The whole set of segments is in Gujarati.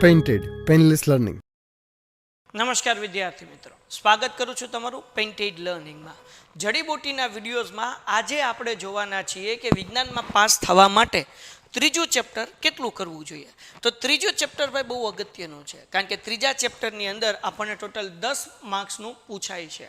Painted painless learning. નમસ્કાર વિદ્યાર્થી મિત્રો, સ્વાગત કરું છું તમારું પેઇન્ટેડ લર્નિંગમાં. જડીબુટીના વિડીયોઝમાં આજે આપણે જોવાના છીએ કે વિજ્ઞાનમાં પાસ થવા માટે ત્રીજું ચેપ્ટર કેટલું કરવું જોઈએ. તો ત્રીજું ચેપ્ટર ભાઈ બહુ અગત્યનું છે, કારણ કે ત્રીજા ચેપ્ટરની અંદર આપણને ટોટલ 10 માર્ક્સનું પૂછાય છે.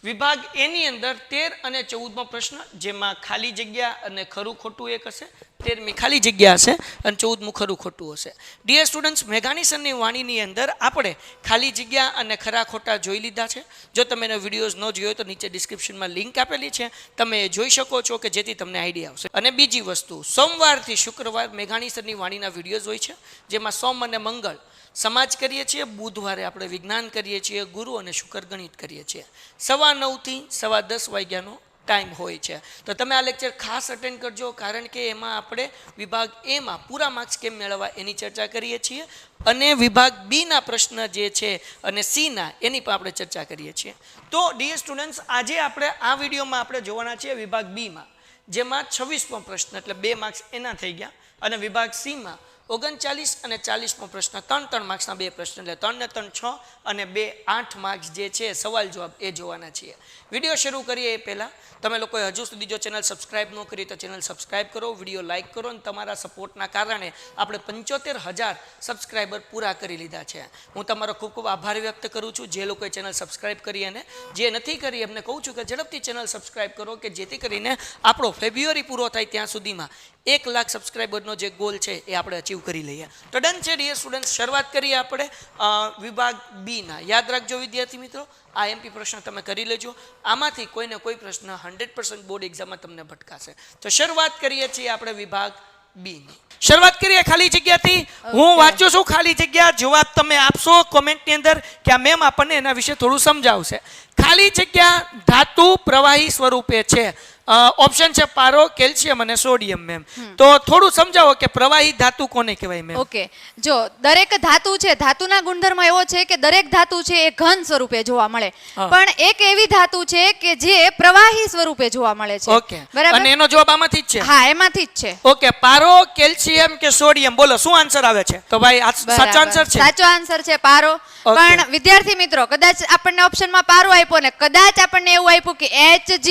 વિભાગ એની અંદર 13 અને 14મો પ્રશ્ન, જેમાં ખાલી જગ્યા અને ખરું ખોટું એક હશે, 13મી ખાલી જગ્યા હશે અને 14મું ખરું ખોટું હશે. ડિયર સ્ટુડન્ટ્સ, મેઘાણી સરની વાણીની અંદર આપણે ખાલી જગ્યા અને ખરા ખોટા જોઈ લીધા છે. જો તમે એના વિડીયોઝ ન જોયો તો નીચે ડિસ્ક્રિપ્શનમાં લિંક આપેલી છે, તમે એ જોઈ શકો છો કે જેથી તમને આઈડિયા આવશે. અને બીજી વસ્તુ, સોમવારથી શુક્રવાર મેઘાણી સરની વાણીના વિડીયોઝ હોય છે, જેમાં સોમ અને મંગળ સમાજ કરીએ છીએ, બુધવારે આપણે વિજ્ઞાન કરીએ છીએ, ગુરુ અને શુક્ર ગણિત કરીએ છીએ. 9:15 થી 10:15 વાગ્યાનો ટાઈમ હોય છે. તો તમે આ લેક્ચર ખાસ અટેન્ડ કરજો, કારણ કે એમાં આપણે વિભાગ એમાં પૂરા માર્ક્સ કેમ મેળવવા એની ચર્ચા કરીએ છીએ, અને વિભાગ બીના પ્રશ્ન જે છે અને સીના એની પણ આપણે ચર્ચા કરીએ છીએ. તો ડિયર સ્ટુડન્ટ્સ, આજે આપણે આ વિડીયોમાં આપણે જોવાના છીએ વિભાગ બીમાં, જેમાં 26મો પ્રશ્ન એટલે 2 માર્ક્સ એના થઈ ગયા, અને વિભાગ સીમાં 39 અને 40મો પ્રશ્ન 3 માર્ક્સના 2 પ્રશ્ન, એટલે 3 ને 3 6 અને 2 8 માર્ક્સ જે છે સવાલ જવાબ એ જોવાના છીએ. વિડીયો શરૂ કરીએ એ પહેલાં તમે લોકોએ હજુ સુધી જો ચેનલ સબસ્ક્રાઇબ ન કરી તો ચેનલ સબસ્ક્રાઇબ કરો, વિડીયો લાઇક કરો, અને તમારા સપોર્ટના કારણે આપણે 75,000 સબસ્ક્રાઇબર પૂરા કરી લીધા છે. હું તમારો ખૂબ ખૂબ આભાર વ્યક્ત કરું છું જે લોકોએ ચેનલ સબસ્ક્રાઇબ કરી, અને જે નથી કરી એમને કહું છું કે ઝડપથી ચેનલ સબસ્ક્રાઇબ કરો, કે જેથી કરીને આપણો ફેબ્રુઆરી પૂરો થાય ત્યાં સુધીમાં 1 લાખ સબસ્ક્રાઇબરનો જે ગોલ છે એ આપણે અચીવ કરી લઈએ. તો ડન છે ડિયર સ્ટુડન્ટ, શરૂઆત કરીએ આપણે વિભાગ બીના. યાદ રાખજો વિદ્યાર્થી મિત્રો, આ એમપી પ્રશ્ન તમે કરી લેજો, આમાંથી કોઈને કોઈ પ્રશ્ન 100% બોર્ડ એક્ઝામમાં તમને ભટકાશે. તો શરૂઆત કરીએ છીએ આપણે વિભાગ બીની. શરૂઆત કરીએ ખાલી જગ્યાથી. હું વાંચું છું ખાલી જગ્યા, જવાબ તમે આપશો કોમેન્ટની અંદર કે આ મેમ આપણને એના વિશે થોડું સમજાવશે. ખાલી જગ્યા ધાતુ પ્રવાહી સ્વરૂપે છે. ઓપ્શન છે પારો, કેલ્શિયમ અને સોડિયમ. મેમ તો થોડું સમજાવો કે પ્રવાહી ધાતુ કોને કહેવાય મેમ? ઓકે, જો દરેક ધાતુ છે, ધાતુના ગુણધર્મ એવો છે કે દરેક ધાતુ છે એ ઘન સ્વરૂપે જોવા મળે, પણ એક એવી ધાતુ છે કે જે પ્રવાહી સ્વરૂપે જોવા મળે છે. ઓકે, બરાબર. અને એનો જવાબ આમાંથી જ છે? હા, એમાંથી જ છે. ઓકે, પારો, કેલ્શિયમ કે સોડિયમ, બોલો શું આન્સર આવે છે? તો ભાઈ સાચો આન્સર છે? સાચો આન્સર છે પારો. પણ વિદ્યાર્થી મિત્રો, કદાચ આપણને ઓપ્શનમાં પારો આપ્યો ને કદાચ આપણને એવું આપ્યું કે Hg,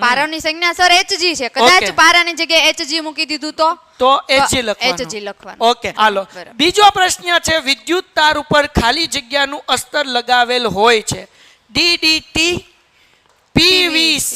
પારાની સંજ્ઞા સર Hg છે, કદાચ પારાની જગ્યાએ Hg મૂકી દીધું તો Hg લખવાનું. ઓકે, હાલો. બીજો પ્રશ્ન છે, વિદ્યુત તાર ઉપર ખાલી જગ્યાનું અસ્તર લગાવેલ હોય છે. DDT, PVC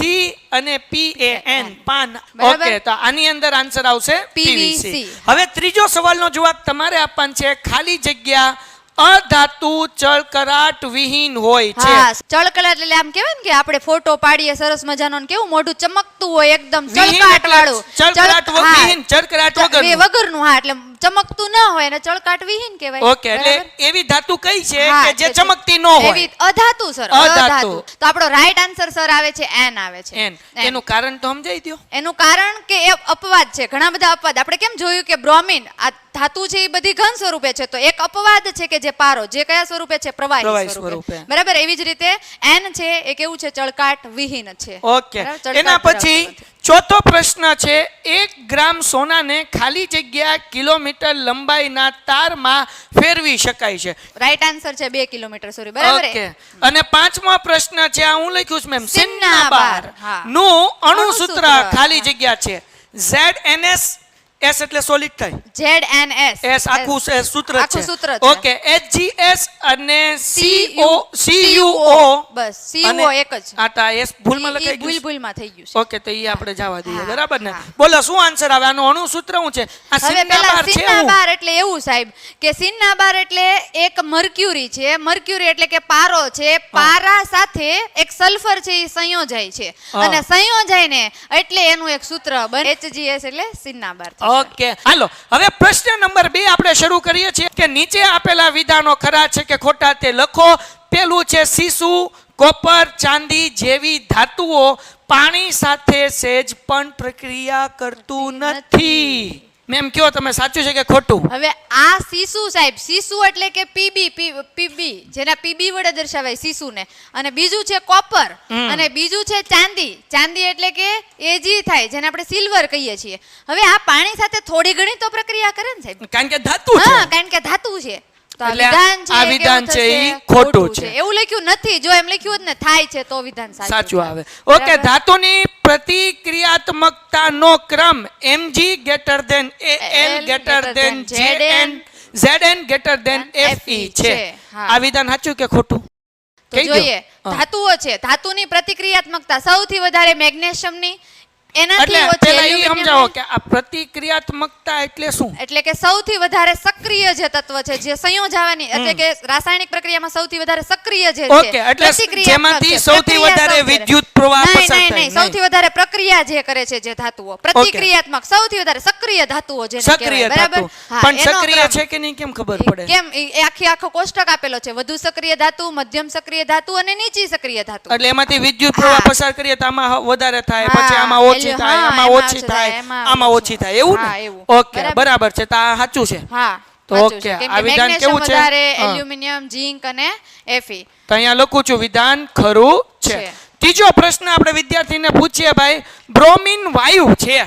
અને PAN, પાન. ઓકે, તો આની અંદર આન્સર આવશે PVC. હવે ત્રીજો સવાલનો જવાબ તમારે આપવાનો છે. ખાલી જગ્યા અધાતુ ચળકરાટ વિહીન હોય છે. હા, ચળકરાટ એટલે આમ કહેવાય ને કે આપણે ફોટો પાડીએ સરસ મજાનો, કેવું મોઢું ચમકતું હોય, એકદમ ચળકાટ વાળું. ચળકરાટ વિહીન, ચળકરાટ વગરનું. હા, એટલે ચમકતું ન હોય ને ચળકાટ વિહીન કહેવાય. ઓકે, એટલે એવી ધાતુ કઈ છે કે જે ચમકતી ન હોય? એવી અધાતુ સર, અધાતુ. તો આપણો રાઈટ આન્સર સર આવે છે N આવે છે. એનું કારણ તો સમજાઈ દો. એનું કારણ કે એ અપવાદ છે, ઘણા બધા અપવાદ. આપણે કેમ જોયું કે બ્રોમિન આ ધાતુ છે એ બધી ઘન સ્વરૂપે છે, તો એક અપવાદ છે કે જે પારો, જે કયા સ્વરૂપે છે? પ્રવાહી સ્વરૂપે. બરાબર. એવી જ રીતે N છે એ કેવું છે? ચળકાટ વિહીન છે. ઓકે, એના પછી ચોથો પ્રશ્ન છે, 1 ગ્રામ સોનાને ખાલી જગ્યા કિલોમીટર લંબાઈના તારમાં ફેરવી શકાય છે. રાઈટ આન્સર છે 2 કિલોમીટર. સોરી, બરાબર. ઓકે, અને પાંચમો પ્રશ્ન છે, આ હું લખ્યું છું મેમ, સિન્નાબાર નું અણુસૂત્ર ખાલી જગ્યા છે ZNS. S એટલે સોલિડ થાય, ZNS, S આખું સૂત્ર છે. ઓકે, HGS અને CuO, બસ CuO એક જ. આટા S ભૂલમાં લખાઈ ગયું, ભૂલમાં થઈ ગયું છે. ઓકે, તો ઈ આપણે જવા દઈએ, બરાબર ને? બોલો શું આન્સર આવે? આનું અણુસૂત્ર શું છે? આ સિન્નાબાર છે. સિન્નાબાર એટલે એવું સાહેબ કે સિન્નાબાર એટલે એક મર્ક્યુરી છે. મર્ક્યુરી એટલે કે પારો છે, પારા સાથે એક સલ્ફર છે એ સંયોજાય છે, અને સંયોજાય ને એટલે એનું એક સૂત્ર બને HGS એટલે સિન્નાબાર. ઓકે, હાલો. હવે પ્રશ્ન નંબર 2 આપણે શરૂ કરીએ છીએ કે નીચે આપેલા વિધાનો ખરા છે કે ખોટા તે લખો. પેલું છે, સીસુ, કોપર, ચાંદી જેવી ધાતુઓ પાણી સાથે સહેજ પણ પ્રક્રિયા કરતું નથી. મેમ કયો તમે સાચું છે કે ખોટું? હવે આ સીસુ સાહેબ, સીસુ એટલે કે પીબી જેના પીબી વડે દર્શાવાય સીસુને, અને બીજું છે કોપર અને બીજું છે ચાંદી. ચાંદી એટલે કે એજી થાય જેને આપણે સિલ્વર કહીએ છીએ. હવે આ પાણી સાથે થોડી ઘણી તો પ્રક્રિયા કરે ને સાહેબ, કારણ કે ધાતુ છે. હા, કારણ કે ધાતુ છે. તો આ એટલે વિધાન છે, આ વિધાન કેવું છે થશે? ઈ ખોટું છે. એવું લખ્યું નથી. જો એમ લખ્યું હોત ને થાય છે તો વિધાન સાચું આવે. બરાબર? ઓકે, ધાતુની પ્રતિક્રિયાત્મકતાનો ક્રમ mg greater than al greater than zn zn greater than fe છે. હા. આ વિધાન સાચું કે ખોટું? તો કહી દો. જોઈએ, ધાતુઓ છે, ધાતુની પ્રતિક્રિયાત્મકતા સૌથી વધારે મેગ્નેશિયમની, એનાથી એટલે ઓછી પહેલા ઈ એલ્યુમિનિયમની. સમજાવો કે આ પ્રતિક્રિયાત્મકતા એટલે શું? એટલે કે સૌથી વધારે સક્રિય જે તત્વ છે, જે સંયોજાવાની એટલે કે રાસાયણિક પ્રક્રિયામાં સૌથી વધારે સક્રિય જે છે, ઓકે, એટલે પ્રતિક્રિયાત્મક જેમાંથી છે, સૌથી પ્રક્રિયા વધારે સૌથી વિદ્યુત પ્રવાહ નહીં, પસાર નહીં, થાય. નહીં, સૌથી વધારે પ્રક્રિયા જે કરે છે જે ધાતુઓ, પ્રતિક્રિયાત્મક, સૌથી વધારે સક્રિય ધાતુઓ જેને સક્રિય કહેવાય, બરાબર? ધાતુ. હા, પણ એનો સક્રિય ક્રમ. છે કે નહીં કેમ ખબર પડે? કેમ એ આખો કોષ્ટક આપેલો છે, વધુ સક્રિય ધાતુ, મધ્યમ સક્રિય ધાતુ અને નીચી સક્રિય ધાતુ. એટલે એમાંથી વિદ્યુત પ્રવાહ હા. પસાર કરીએ તો આમાં વધારે થાય, હા, પછી આમાં ઓછી એલ્યુ- થાય, હા, આમાં એમાં ઓછી ઓછું થાય, થાય, એમાં આમાં ઓછું. ઓછી થાય, એવું હા, ને? એવું. ઓકે, બરાબર. બરાબર છે. તો આ સાચું છે. હા, તો સાચું ઓકે, છે. કેમ આ કે વિધાન મેગ્નેશિયમ કેવું છે? વધારે, હા. એલ્યુમિનિયમ, ઝિંક અને Fe. તો અહીંયા લખું છું વિધાન ખરું છે. છે. ત્રીજો પ્રશ્ન આપણે વિદ્યાર્થીને પૂછીએ ભાઈ, બ્રોમિન વાયુ છે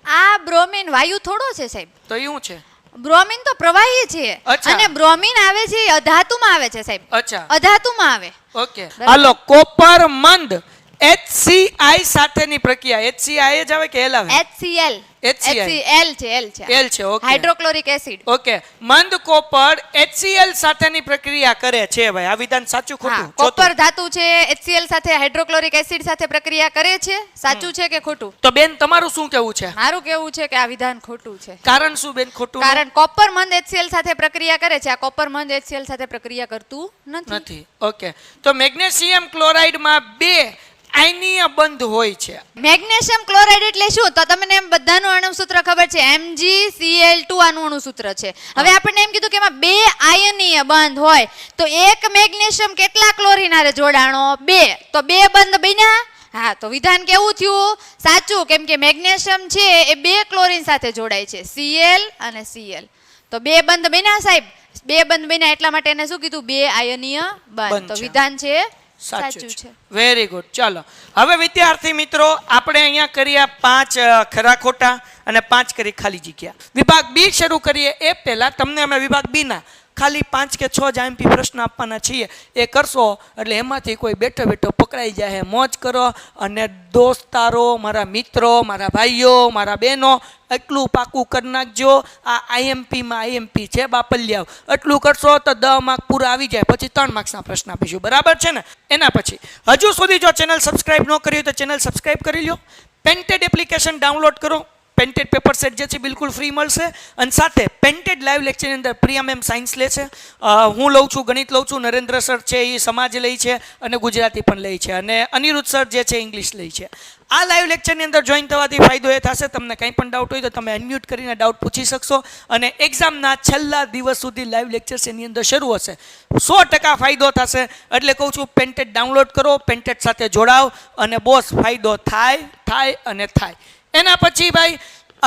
આ બ્રોમિન વાયુ થોડો છે સાહેબ. તો એવું છે? બ્રોમિન તો પ્રવાહી છે. અચ્છા. અને બ્રોમિન આવે છે એ અધાતુમાં આવે છે સાહેબ. અચ્છા, અધાતુમાં આવે. ઓકે. હાલો, કોપર મંદ HCl સાથેની પ્રક્રિયા, HCl જ આવે કે L આવે? HCl. HCl. L છે, L છે. L છે, ઓકે. Hydrochloric acid. ઓકે, મંદ કોપર HCl સાથેની પ્રક્રિયા કરે છે ભાઈ. આ વિધાન સાચું હા, ખોટું? કોપર ધાતુ છે, HCl સાથે હાઇડ્રોક્લોરિક એસિડ સાથે પ્રક્રિયા કરે છે. સાચું છે કે ખોટું? તો બેન તમારું શું કહેવું છે? મારું કેવું છે કે આ વિધાન ખોટું છે. કારણ શું બેન ખોટું? કારણ કોપર મંદ HCl સાથે પ્રક્રિયા કરે છે, આ કોપર મંદ HCl સાથે પ્રક્રિયા કરતું નથી. નથી. ઓકે, તો મેગ્નેશિયમ ક્લોરાઇડમાં 2 આયનીય બંધ હોય છે. મેગ્નેશિયમ ક્લોરાઇડ એટલે શું? તો તમને એમ બધાનું અણુસૂત્ર ખબર છે, MgCl2 આનું અણુસૂત્ર છે. હવે આપણને એમ કીધું કે એમાં 2 આયનીય બંધ હોય, તો એક મેગ્નેશિયમ કેટલા ક્લોરીન હારે જોડાણો? 2. તો 2 બંધ બન્યા. હા, તો વિધાન કેવું થયું? સાચું, કેમ કે મેગ્નેશિયમ છે એ 2 ક્લોરીન સાથે જોડાય છે, Cl અને Cl. તો 2 બંધ બન્યા સાહેબ. 2 બંધ બન્યા એટલા માટે એને શું કીધું? 2 આયનીય બંધ. તો છે. વિધાન છે સાચું સાચું છે. છે. Very good. ચાલો, હવે વિદ્યાર્થી મિત્રો, આપણે અહીંયા કર્યા 5 ખરા ખોટા અને 5 કરી ખાલી જગ્યા. વિભાગ બી શરૂ કરીએ એ પહેલા તમને અમે વિભાગ બી ના ખાલી 5 કે 6 જ આઈએમપી પ્રશ્ન આપવાના છીએ. એ કરશો એટલે એમાંથી કોઈ બેઠો બેઠો પકડાઈ જાય. મોજ કરો અને દોસ્તારો, મારા મિત્રો, મારા ભાઈઓ, મારા બહેનો, એટલું પાકું કરી નાખજો. આ આઈએમપીમાં આઈએમપી છે બાપલિયાવ. એટલું કરશો તો 10 માર્ક પૂરા આવી જાય. પછી 3 માર્ક્સના પ્રશ્ન આપીશું, બરાબર છે ને? એના પછી હજુ સુધી જો ચેનલ સબસ્ક્રાઇબ ન કરી હોય તો ચેનલ સબસ્ક્રાઇબ કરી લો. પેન્ટેડ એપ્લિકેશન ડાઉનલોડ કરો. પેન્ટેડ પેપર સેટ જે છે બિલકુલ ફ્રી મળશે. અને સાથે પેન્ટેડ લાઈવ લેક્ચરની અંદર પ્રિયા મેમ સાયન્સ લે છે, હું લઉં છું, ગણિત લઉં છું, નરેન્દ્ર સર છે એ સમાજ લે છે અને ગુજરાતી પણ લે છે, અને અનિરુદ્ધ સર જે છે ઇંગ્લિશ લે છે. આ લાઈવ લેક્ચરની અંદર જોઈન થવાથી ફાયદો એ થશે, તમને કંઈ પણ ડાઉટ હોય તો તમે અનમ્યુટ કરીને ડાઉટ પૂછી શકશો. અને એક્ઝામના છેલ્લા દિવસ સુધી લાઈવ લેક્ચર્સ એની અંદર શરૂ હશે. 100% ફાયદો થશે. એટલે કહું છું, પેન્ટેડ ડાઉનલોડ કરો, પેન્ટેડ સાથે જોડાવ અને બોસ ફાયદો થાય અને થાય. એના પછી ભાઈ,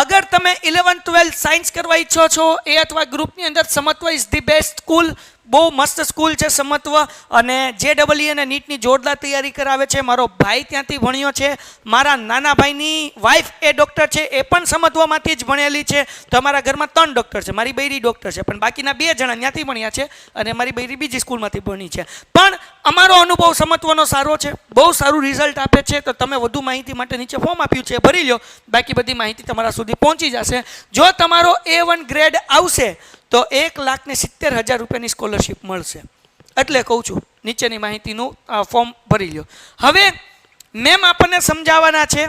અગર તમે 11th 12th સાયન્સ કરવા ઈચ્છો છો એ અથવા ગ્રુપની અંદર સમત્વ ઇઝ ધી બેસ્ટ સ્કૂલ. બહુ મસ્ત સ્કૂલ છે સમત્વ, અને JEE અને નીટની જોરદાર તૈયારી કરાવે છે. મારો ભાઈ ત્યાંથી ભણ્યો છે, મારા નાના ભાઈની વાઈફ એ ડૉક્ટર છે, એ પણ સમત્વમાંથી જ ભણેલી છે. તો અમારા ઘરમાં 3 ડૉક્ટર છે. મારી બૈરી ડૉક્ટર છે, પણ બાકીના 2 જણા ત્યાંથી ભણ્યા છે, અને મારી બૈરી બીજી સ્કૂલમાંથી ભણી છે. પણ અમારો અનુભવ સમત્વનો સારો છે, બહુ સારું રિઝલ્ટ આપે છે. તો તમે વધુ માહિતી માટે નીચે ફોર્મ આપ્યું છે, ભરી લો. બાકી બધી માહિતી તમારા સુધી પહોંચી જશે. જો તમારો A1 ગ્રેડ આવશે તો 1,70,000 રૂપિયાની સ્કોલરશિપ મળશે. એટલે કહું છું, નીચેની માહિતીનું ફોર્મ ભરી લો. હવે મેમ આપણને સમજાવવાના છે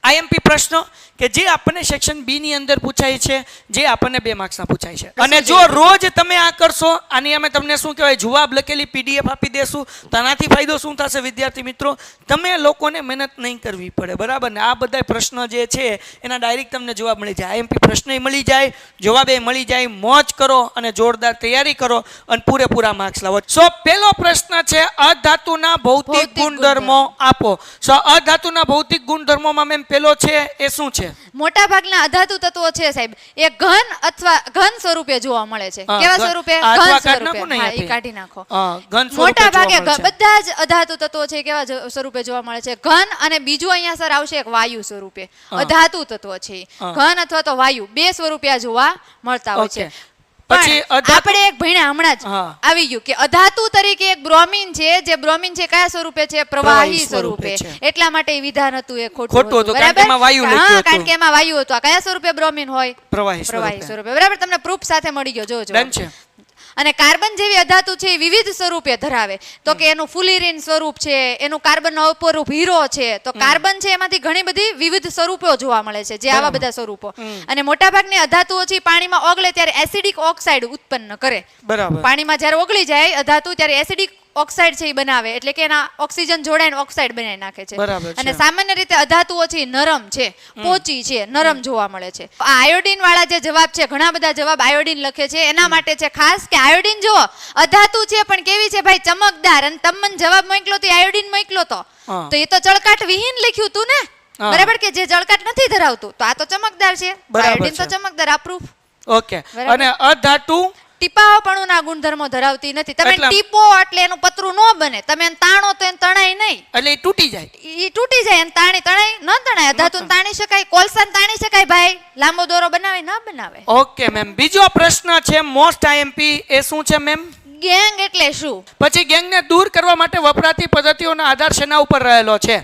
આઈએમપી પ્રશ્નો કે જે આપણને સેક્શન બી ની અંદર પૂછાય છે, જે આપણને 2 માર્ક્સના પૂછાય છે. અને જો રોજ તમે આ કરશો, આની અમે તમને શું કહેવાય જવાબ લખેલી PDF આપી દેશું. તો આનાથી ફાયદો શું થશે વિદ્યાર્થી મિત્રો? તમે લોકોને મહેનત નહીં કરવી પડે, બરાબર ને? આ બધા પ્રશ્નો જે છે એના ડાયરેક્ટ તમને જવાબ મળી જાય. આઈએમપી પ્રશ્નય મળી જાય, જવાબે મળી જાય. મોજ કરો અને જોરદાર તૈયારી કરો અને પૂરેપૂરા માર્ક્સ લાવો. સો પહેલો પ્રશ્ન છે, અધાતુના ભૌતિક ગુણધર્મો આપો. સો અધાતુના ભૌતિક ગુણધર્મોમાં મેમ પેલો છે એ શું છે? મોટા ભાગના અધાતુ તત્વો છે સાહેબ એ ઘન અથવા ઘન સ્વરૂપે જોવા મળે છે. હા, કેવા ઘન. સ્વરૂપે? આ ઘન અથવા કાઢી નાખો સ્વરૂપે. ને હા, અહીંયાથી. એ કાઢી નાખો. ઘન સ્વરૂપે મોટા જોવા ભાગે મળે છે. બધા જ અધાતુ તત્વો છે કેવા સ્વરૂપે જોવા મળે છે? ઘન, અને બીજું અહીંયા સર આવશે એક વાયુ સ્વરૂપે. અધાતુ તત્વો છે ઈ. ઘન અથવા તો વાયુ બે સ્વરૂપે આ જોવા મળતા હોય છે. ઓકે. પછી પણ આપણે એક ભણ્યા હમણાં જ હા. આવી ગયું કે અધાતુ તરીકે એક બ્રોમિન છે, જે બ્રોમિન છે કયા સ્વરૂપે છે? પ્રવાહી સ્વરૂપે. છે. એટલા માટે એ વિધાન હતું એ ખોટું ખોટું હતું, કારણ કે એમાં વાયુ લખ્યું હા, હતું. કારણ કે એમાં વાયુ હતું. આ કયા સ્વરૂપે બ્રોમિન હોય? પ્રવાહી પ્રવાહી સ્વરૂપે. સ્વરૂપે. બરાબર, તમને પ્રૂફ સાથે મળી ગયો. જોજો. ડન છે. અને કાર્બન જેવી અધાતુ છે એ વિવિધ સ્વરૂપે ધરાવે. તો કે એનું ફુલિરિન સ્વરૂપ છે, એનું કાર્બન અપરૂપ હીરો છે. તો કાર્બન છે એમાંથી ઘણી બધી વિવિધ સ્વરૂપો જોવા મળે છે, જે આવા બધા સ્વરૂપો. અને મોટાભાગની અધાતુઓ છે ઈ પાણીમાં ઓગળે ત્યારે એસિડિક ઓક્સાઇડ ઉત્પન્ન કરે. બરાબર. પાણીમાં જ્યારે ઓગળી જાય અધાતુ ત્યારે એસિડિક ઓક્સાઇડ છે એ બનાવે, એટલે કે એના ઓક્સિજન જોડાઈને ઓક્સાઇડ બનાવી નાખે છે. બરાબર છે. અને સામાન્ય રીતે અધાતુઓ છે ઈ નરમ છે, પોચી છે, નરમ જોવા મળે છે. આ આયોડિન વાળા જે જવાબ છે, ઘણા બધા જવાબ આયોડિન લખે છે એના માટે છે ખાસ કે આયોડિન જો અધાતુ છે પણ કેવી છે ભાઈ? ચમકદાર. અને તમને જવાબ મોકલો તો આયોડિન મોકલો તો એ તો ચળકાટ વિહીન લખ્યું હતું ને. બરાબર, કે જે ચળકાટ નથી ધરાવતું. તો આ તો ચમકદાર છે. બરાબર આયોડિન તો છે. ચમકદાર. આ પ્રૂફ. ઓકે. બરાબર. અને અધાતુ ટીપાઓપણુંના ગુણધર્મો ધરાવતી નથી. તમે એટલા- ટીપો એટલે એનું પતરું ન બને. તમે એને તાણો તો એને તણાય નહીં. એટલે એ તૂટી જાય. ઈ તૂટી જાય. એને તણાય ન તણાય. અધાતુને તાણી શકાય, કોલસાને તાણી શકાય ભાઈ. લાંબો દોરો બનાવે ન બનાવે. Okay ma'am. બીજો પ્રશ્ન છે મોસ્ટ આઈએમપી, એ શું છે મેમ? ગેંગ એટલે શું? પછી ગેંગને દૂર કરવા માટે વપરાતી પદ્ધતિઓનો આધાર શેના ઉપર રહેલો છે?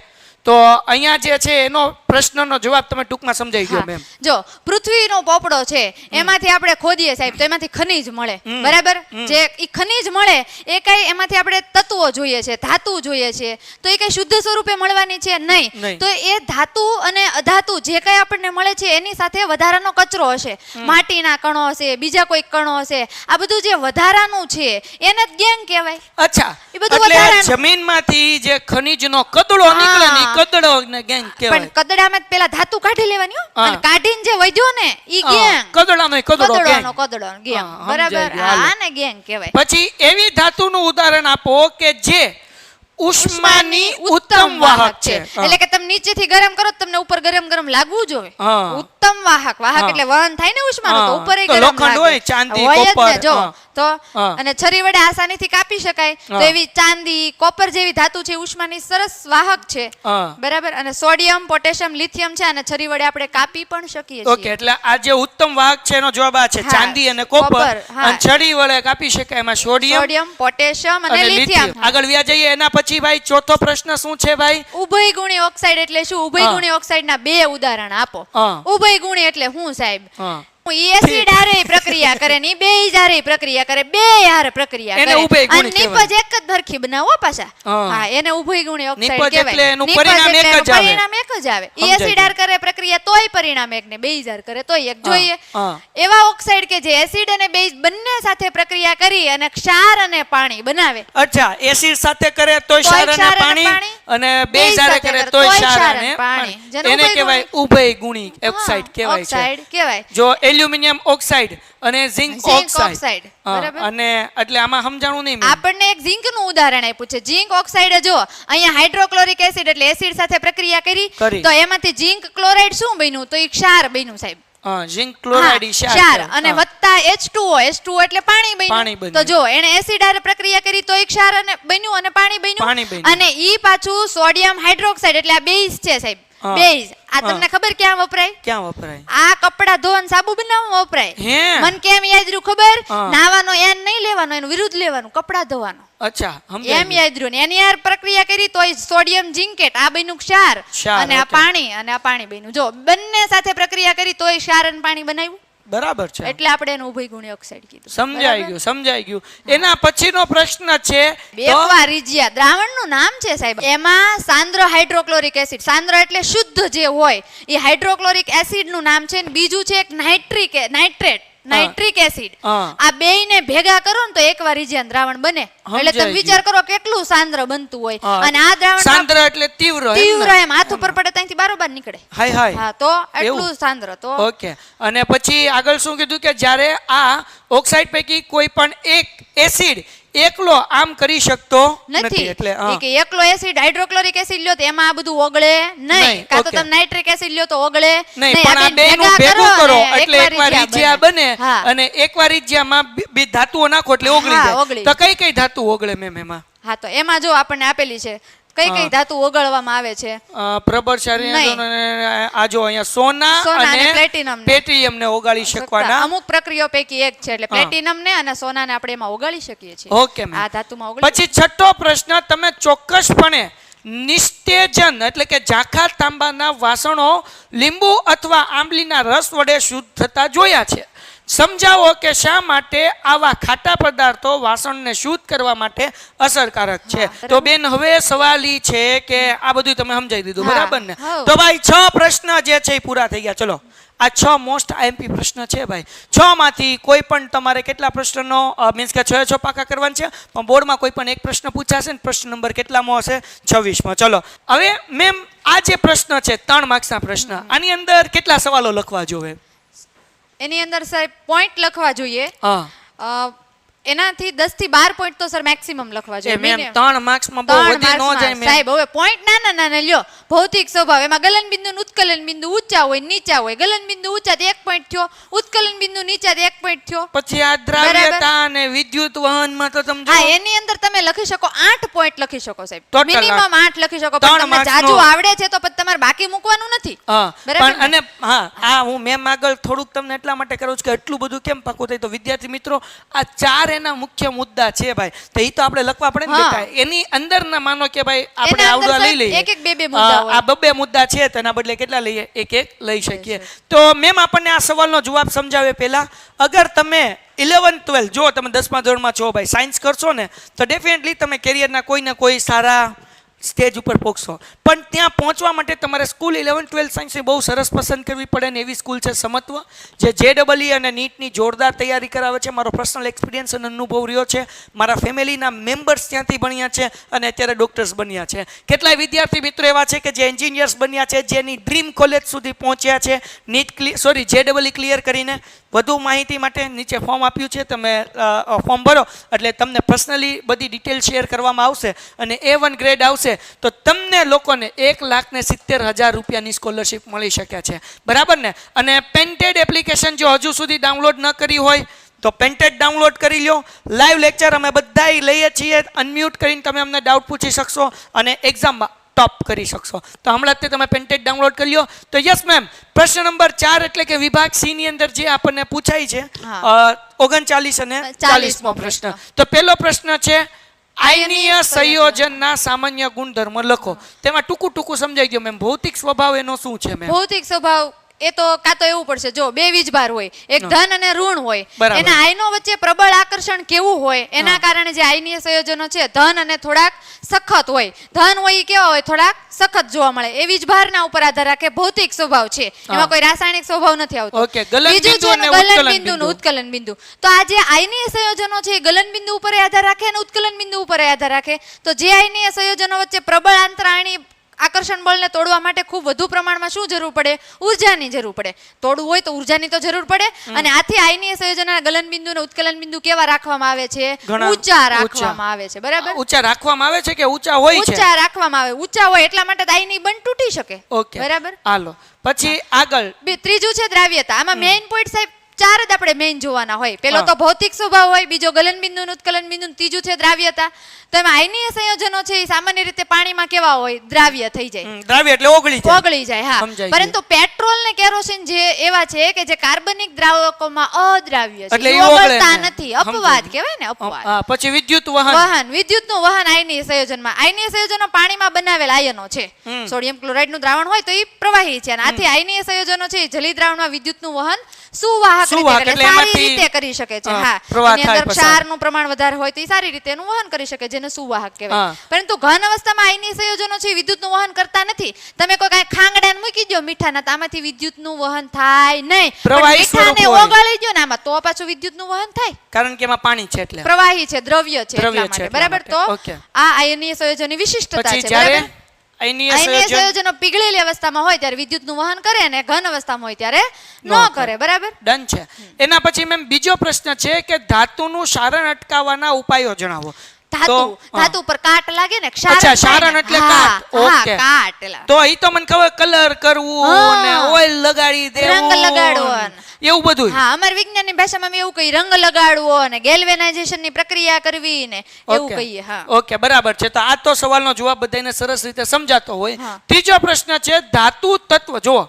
તો અહીંયા જે છે એનો પ્રશ્નનો જવાબ તમે ટૂંકમાં સમજાઈ ગયો હા. મેમ. જો પૃથ્વીનો પોપડો છે એમાંથી આપણે ખોદીએ સાહેબ તો એમાંથી ખનિજ મળે. બરાબર, જે ઈ ખનિજ મળે એ કઈ એમાંથી આપણે તત્વો જોઈએ છે, ધાતુ જોઈએ છે, તો એ કઈ શુદ્ધ સ્વરૂપે મળવાની છે નહીં. નહીં. તો એ ધાતુ અને અધાતુ જે કઈ આપણને મળે છે એની સાથે વધારાનો કચરો હશે, માટીના કણો હશે, બીજા કોઈ કણો હશે. આ બધું જે વધારાનું છે એને જ ગેંગ કહેવાય. અચ્છા, એ બધું એટલે વધારાનું. જમીનમાંથી જે ખનિજનો કદડો નીકળે ને ઈ કદડોને ગેંગ પણ કહેવાય. કદડામાં જ પેલા ધાતુ કાઢી લેવાની હો. હા. અને કાઢીને જે વધ્યો ને ઈ ગેંગ. કદડાનો કદડો ગેંગ. કદડો ગેંગ. હા, બરાબર, સમજાઈ ગયું. હાલો. આને ગેંગ કહેવાય. પછી એવી ધાતુનું ઉદાહરણ આપો કે જે ઉષ્માની ઉત્તમ વાહક છે. એટલે કે તમે નીચેથી ગરમ કરો તો તમને ઉપર ગરમ ગરમ લાગવું જોઈએ. હા. ઉત્તમ વાહક. વાહક હા. એટલે વહન થાય ને ઉષ્માનું, તો હા. ઉપર તો ગરમ લોખંડ લાગે. હોય, ચાંદી, હોય જ ને, કોપર. જો હા. તો હા. અને છરી વડે આસાનીથી કાપી શકાય. તો હા. એવી ચાંદી, કોપર જેવી ધાતુ છે ઉષ્માની સરસ વાહક છે. હા. બરાબર. અને સોડિયમ, પોટેશિયમ, લિથિયમ છે અને છરી વડે આપણે કાપી પણ શકીએ ઓકે, છીએ. એટલે આ જે ઉત્તમ વાહક છે એનો જવાબ આ છે. હા. ચાંદી અને કોપર. કોપર, હા. અને છડી વડે કાપી શકાય એમાં સોડિયમ સોડિયમ, પોટેશિયમ અને અને લિથિયમ. લિથિયમ. આગળ વ્યા જઈએ. એના પછી ભાઈ ચોથો પ્રશ્ન શું છે ભાઈ? ઉભયગુણી ઓક્સાઇડ એટલે શું? ઉભયગુણી ઓક્સાઇડના બે ઉદાહરણ આપો. હા. ઉભયગુણી એટલે શું સાહેબ? હા. એસિડ હારે પ્રક્રિયા કરે ને બેઝ હારે પ્રક્રિયા કરે, બે હારે પ્રક્રિયા એને કરે. ઉભયગુણી અને નિપજ એક જ ધરખી બનાવો પાછા. હા. હા, એને ઉભયગુણી ઓક્સાઇડ નિપજ કહેવાય. એટલે એનું નિપજ પરિણામ એટલે એક જ એનું આવે. પરિણામ એક જ આવે. સમજાઈ એસિડ હાર કરે પ્રક્રિયા તોય પરિણામ એક ને બેઝ હાર કરે તોય એક. જોઈએ હા. એવા ઓક્સાઇડ કે જે એસિડ અને બેઝ બંને સાથે પ્રક્રિયા કરી અને ક્ષાર અને પાણી બનાવે. અચ્છા, એસિડ સાથે કરે તોય ક્ષાર અને પાણી, અને બેઝ સાથે કરે તોય ક્ષાર અને પાણી. જેને એને કહેવાય ઉભયગુણી ઓક્સાઇડ કહેવાય છે. ઓક્સાઇડ કહેવાય. જો એલ્યુમિનિયમ ઓક્સાઇડ અને ઝિંક ઝિંક ઓક્સાઇડ. ઓક્સાઇડ. હા, બરાબર. અને એટલે આમાં સમજાણું નહીં મેમ. આપણને એક ઝિંક નું ઉદાહરણ આપ્યું છે. ઝિંક ઓક્સાઇડ જો અહીંયા હાઇડ્રોક્લોરિક એસિડ એટલે એસિડ સાથે પ્રક્રિયા કરી કરી. તો એમાંથી ઝિંક ક્લોરાઇડ શું બન્યું? તો એ ક્ષાર બન્યું સાહેબ. હા, ઝિંક ક્લોરાઇડ ઈ હા, ક્ષાર. અને હા. વત્તા H2O એટલે પાણી પાણી બન્યું. બન્યું. તો જો એને એસિડ હારે પ્રક્રિયા કરી તો એ ક્ષાર અને બન્યું અને પાણી પાણી બન્યું. બન્યું. અને ઈ પાછું સોડિયમ હાઇડ્રોક્સાઇડ એટલે આ બેઝ છે સાહેબ. હા. બેઝ. આ હા. તમને ખબર ક્યાં વપરાય? ક્યાં વપરાય? આ કપડા ધોવાનું સાબુ બનાવવામાં વપરાય. હે? મન કેમ યાદ રહ્યું ખબર? હા. નાવાનો એન નહીં લેવાનો, એનું વિરુદ્ધ લેવાનું, કપડા ધોવાનો. અચ્છા, સમજાય એમ યાદ રહ્યું ને એની યાર પ્રક્રિયા કરી તો સોડિયમ ઝિંકેટ આ બન્યું ક્ષાર ક્ષાર, અને આ ઓકે. પાણી અને આ પાણી બન્યું. જો બંને સાથે પ્રક્રિયા કરી તોય ક્ષાર અને પાણી બનાવ્યું. બરાબર છે. એટલે આપણે એનું ઉભયગુણી ઓક્સાઇડ કીધું. સમજાઈ ગયું, સમજાઈ ગયું. એના પછીનો પ્રશ્ન છે તો બેક્વારિજિયા દ્રાવણનું નામ છે સાહેબ. એમાં સાંદ્ર હાઇડ્રોક્લોરિક એસિડ, સાંદ્ર એટલે શુદ્ધ જે હોય એ હાઇડ્રોક્લોરિક એસિડ નું નામ છે. ને બીજું છે એક નાઇટ્રિક એસિડ. હા. આ બેયને ભેગા કરો ને તો એકવારિજિયા દ્રાવણ બને. એટલે તમે સમજાઈ વિચાર કરો કેટલું સાંદ્ર બનતું હોય. હા. અને આ દ્રાવણ સાંદ્ર એટલે તીવ્ર એમ ને? તીવ્ર એમ હાથ ઉપર પડે ત્યાંથી બારોબાર નીકળે. હાય હાય. હા, તો એટલું એવું? સાંદ્ર તો ઓકે. અને પછી આગળ શું કીધું કે જ્યારે આ ઓક્સાઇડ પૈકી કોઈ પણ એક એસિડ એકલો આમ કરી શકતો નથી નથી એટલે ઈ કે એકલો એસિડ હાઇડ્રોક્લોરિક એસિડ લ્યો તો એમાં આ બધું ઓગળે નહીં, નહીં, કાં તો okay. તમે નાઇટ્રિક એસિડ લ્યો તો ઓગળે નહીં પણ આ બેનું ભેગું કરો એટલે એકવાર ઈજિયા બને હા. અને એકવાર ઈજિયામાં બે ધાતુઓ નાખો એટલે ઓગળી હા, જાય ઓગળી તો કઈ ધાતુ ઓગળે મેમ એમાં હા તો એમાં જો આપણને આપેલી છે કઈ કઈ ધાતુ ઓગળવામાં આવે છે પ્રબળ નહીં. આ જો અહીંયા સોના સોના અને અને પ્લેટિનમ પ્લેટિનમ ને ઓગાળી શકવાના અમુક પ્રક્રિયાઓ પૈકી એક છે એટલે પ્લેટિનમ ને અને સોનાને આપણે એમાં ઓગાળી શકીએ છીએ ઓકે મેમ આ ધાતુમાં ઓગાળી પછી છઠ્ઠો પ્રશ્ન તમે ચોક્કસપણે નિસ્તેજન એટલે કે ઝાંખા તાંબાના વાસણો લીંબુ અથવા આંબલીના રસ વડે શુદ્ધ થતા જોયા છે સમજાવો કે શા માટે આવા ખાટા પદાર્થો વાસણને શુદ્ધ કરવા માટે અસરકારક છે તો બેન હવે સવાલ ઈ છે કે આ બધું તમે સમજાવી દીધું હા, બરાબર ને હા. તો ભાઈ 6 પ્રશ્ન જે છે એ પૂરા થઈ ગયા ચલો આ 6 મોસ્ટ આઈએમપી પ્રશ્ન છે ભાઈ 6 માંથી કોઈ પણ તમારે કેટલા પ્રશ્નનો મીન્સ કે 6 પાકા કરવાના છે પણ બોર્ડમાં કોઈ પણ એક પ્રશ્ન પૂછાશે ને પ્રશ્ન નંબર કેટલામો હશે 26માં ચલો હવે મેમ આ જે પ્રશ્ન છે 3 માર્ક્સના પ્રશ્ન આની અંદર કેટલા સવાલો લખવા જોવે એની અંદર સાહેબ પોઈન્ટ લખવા જોઈએ હા એનાથી 10 થી 12 પોઈન્ટ તો સર મેક્સિમમ લખવા એ જોઈએ મેમ minimum. 3 માર્ક્સમાં બહુ ત્રણ વધી ન marksમાં. જાય મેમ સાહેબ હવે પોઈન્ટ નાના નાના લ્યો ભૌતિક સ્વભાવ એમાં ગલન બિંદુ ને ઉત્કલન બિંદુ ઊંચા હોય નીચા હોય ગલન બિંદુ ઊંચા તો 1 પોઈન્ટ થયો ઉત્કલન બિંદુ નીચા તો 1 પોઈન્ટ થયો પછી આ દ્રાવ્યતા અને વિદ્યુત વહનમાં તો તમે હા જો એની અંદર તમે લખી શકો 8 પોઈન્ટ લખી શકો સાહેબ Total મિનિમમ 8 લખી શકો ત્રણ પણ તમને marks જાજુ નો. આવડે છે તો પછી તમારે બાકી મૂકવાનું નથી હા બરાબર પણ ને? અને હા આ હું મેમ આગળ થોડુંક તમને એટલા માટે કરું છું કે એટલું બધું કેમ પાકું થાય તો વિદ્યાર્થી મિત્રો આ 4 એના મુખ્ય મુદ્દા છે ભાઈ તો એ તો આપણે લખવા પડે ને હા. બેટા એની અંદરના માનો કે ભાઈ આપણે એના અંદર આવડવા લઈ સાહેબ લઈએ એક એક બે બે મુદ્દા હોય. આ બબ્બે મુદ્દા છે તેના બદલે કેટલા લઈએ એક લઈ શકીએ તો મેમ આપણને આ સવાલનો જવાબ સમજાવે પહેલા અગર તમે 11 12 જો તમે 10મા ધોરણમાં છો ભાઈ સાયન્સ કરશો ને તો ડેફિનેટલી તમે કેરિયરના કોઈ ને કોઈ સારા સ્ટેજ ઉપર પહોંચશો પણ ત્યાં પહોંચવા માટે તમારે સ્કૂલ 11 12 સાયન્સની બહુ સરસ પસંદ કરવી પડે ને એવી સ્કૂલ છે સમત્વ જે JEE અને નીટની જોરદાર તૈયારી કરાવે છે મારો પર્સનલ એક્સપિરિયન્સ અને અનુભવ રહ્યો છે મારા ફેમિલીના મેમ્બર્સ ત્યાંથી ભણ્યા છે અને અત્યારે ડોક્ટર્સ બન્યા છે કેટલાય વિદ્યાર્થી મિત્રો એવા છે કે જે એન્જિનિયર્સ બન્યા છે જેની ડ્રીમ કોલેજ સુધી પહોંચ્યા છે JEE ક્લિયર કરીને વધુ માહિતી માટે નીચે ફોર્મ આપ્યું છે તમે ફોર્મ ભરો એટલે તમને પર્સનલી બધી ડિટેલ શેર કરવામાં આવશે અને A1 ગ્રેડ આવશે તો તમને લોકોને 1,70,000 રૂપિયાની સ્કોલરશિપ મળી શકે છે બરાબર ને અને પેન્ટેડ એપ્લિકેશન જો હજુ સુધી ડાઉનલોડ ન કરી હોય તો પેન્ટેડ ડાઉનલોડ કરી લો લાઈવ લેક્ચર અમે બધાય લઈએ છીએ અનમ્યુટ કરીને તમે અમને ડાઉટ પૂછી શકશો અને એક્ઝામમાં ટોપ કરી શકશો તો હમણાં જ તમે પેન્ટેડ ડાઉનલોડ કરી લો તો યસ મેમ પ્રશ્ન નંબર 4 એટલે કે વિભાગ સી ની અંદર જે આપણને પૂછાય છે 39 અને 40મો પ્રશ્ન તો પહેલો પ્રશ્ન છે આયનીય સંયોજનના સામાન્ય ગુણધર્મ લખો તેમાં ટૂંકું સમજાઈ ગયું મેમ ભૌતિક સ્વભાવ એનો શું છે મેમ ભૌતિક સ્વભાવ એ તો કાં તો એવું પડશે જો બે વીજભાર હોય એક ધન અને ઋણ હોય બરાબર. એના આયનો વચ્ચે પ્રબળ આકર્ષણ કેવું હોય એના કારણે જે આયનીય સંયોજનો છે ધન અને થોડાક સખત હોય ધન હોય ઈ કેવા હોય થોડાક સખત જોવા મળે એ વીજભારના ઉપર આધાર રાખે ભૌતિક સ્વભાવ છે એમાં કોઈ રાસાયણિક સ્વભાવ નથી આવતો ઓકે, ગલન બીજું બિંદુ છે અને ગલન ઉત્કલન બિંદુ બિંદુ. નું ઉત્કલન બિંદુ તો આ જે આયનીય સંયોજનો છે એ ગલન બિંદુ ઉપર આધાર રાખે અને ઉત્કલન બિંદુ ઉપર આધાર રાખે તો જે આયનીય સંયોજનો વચ્ચે પ્રબળ આંતરાયણી આકર્ષણ બળને તોડવા માટે ખૂબ વધુ પ્રમાણમાં શું જરૂર પડે ઉર્જાની જરૂર પડે તોડવું હોય તો ઉર્જાની તો જરૂર પડે અને આથી આયનીય સંયોજનના ગલન બિંદુ અને ઉત્કલન બિંદુ કેવા રાખવામાં આવે છે ઘણા ઊંચા રાખવામાં આવે છે બરાબર ઊંચા રાખવામાં આવે છે કે ઊંચા હોય છે ઊંચા રાખવામાં આવે ઊંચા હોય એટલા માટે તો આયની બંધ તૂટી શકે ઓકે બરાબર હાલો પછી આગળ ત્રીજું છે દ્રાવ્યતા આમાં મેઇન પોઈન્ટ સાહેબ 4 જ આપણે મેઇન જોવાના હોય પેલો તો ભૌતિક સ્વભાવ હોય બીજો ગલન બિંદુ અને ઉત્કલન બિંદુ ત્રીજું છે દ્રાવ્યતા તો એમાં આયનીય સંયોજનો છે એ સામાન્ય રીતે પાણીમાં કેવા હોય દ્રાવ્ય થઈ જાય દ્રાવ્ય એટલે ઓગળી જાય ઓગળી જાય હા સમજાઈ પરંતુ પેટ્રોલ ને કેરોસીન જે એવા છે કે જે કાર્બનિક દ્રાવકોમાં અદ્રાવ્ય છે એટલે એ એ ઓગળે ઓગળતા ને. નથી અપવાદ કહેવાય ને અપવાદ હા, પછી વિદ્યુત વહન વિદ્યુતનું વહન આયનીય સંયોજનમાં આયનીય સંયોજનો પાણીમાં બનાવેલ આયનો છે સોડિયમ ક્લોરાઇડ નું દ્રાવણ હોય તો એ પ્રવાહી છે અને આથી આયનીય સંયોજનો છે એ જલી દ્રાવણમાં વિદ્યુતનું વહન સુવાહક સુવાહક રીતે એટલે એટલે સારી એમાંથી, રીતે કરી શકે છે હા પ્રવાહ એની થાય અંદર પસાર. ક્ષારનું પ્રમાણ વધારે હોય તો એ સારી રીતે એનું વહન કરી શકે જેને સુવાહક કહેવાય હા. પરંતુ ઘન અવસ્થામાં આયનીય સંયોજનો છે એ વિદ્યુતનું વહન કરતા નથી તમે કોઈ કાંઈ ખાંગડાને મૂકી દો મીઠાના તો આમાંથી વિદ્યુતનું વહન થાય નહીં પણ પ્રવાહી મીઠાને સ્વરૂપ હોય. ઓગાળી દો ને આમાં તો પાછું વિદ્યુતનું વહન થાય કારણ કે એમાં પાણી છે એટલે પ્રવાહી છે દ્રવ્ય છે દ્રવ્ય એટલા છે માટે એટલા બરાબર માટે. તો ઓકે. આ આયનીય સંયોજનની વિશિષ્ટતા પછી છે જ્યારે બરાબર આયનીય આયનીય સંયોજન સંયોજનો પીગળેલી અવસ્થામાં હોય ત્યારે વિદ્યુતનું વહન કરે અને ઘન અવસ્થામાં હોય ત્યારે ન કરે. બરાબર. ડન છે. એના પછી મેમ બીજો પ્રશ્ન છે કે ધાતુનું ક્ષારણ અટકાવવાના ઉપાયો જણાવો. ધાતુ પર કાટ લાગે ને અચ્છા, ક્ષારણ એટલે કાટ. ઓકે. કાટ એલા. તો ઈ તો મને ખબર, કલર કરવું ને ઓઇલ લગાડી દેવું, રંગ લગાડવો એવું બધું. હા, અમાર વિજ્ઞાનની ભાષામાં અમે એવું કહીએ, રંગ લગાડવો અને ગેલ્વેનાઇઝેશન ની પ્રક્રિયા કરવી ને એવું કહીએ. હા, ઓકે, બરાબર છે. તો આ તો સવાલનો જવાબ બધાને સરસ રીતે સમજાતો હોય. ત્રીજો પ્રશ્ન છે ધાતુ તત્વ. જુઓ,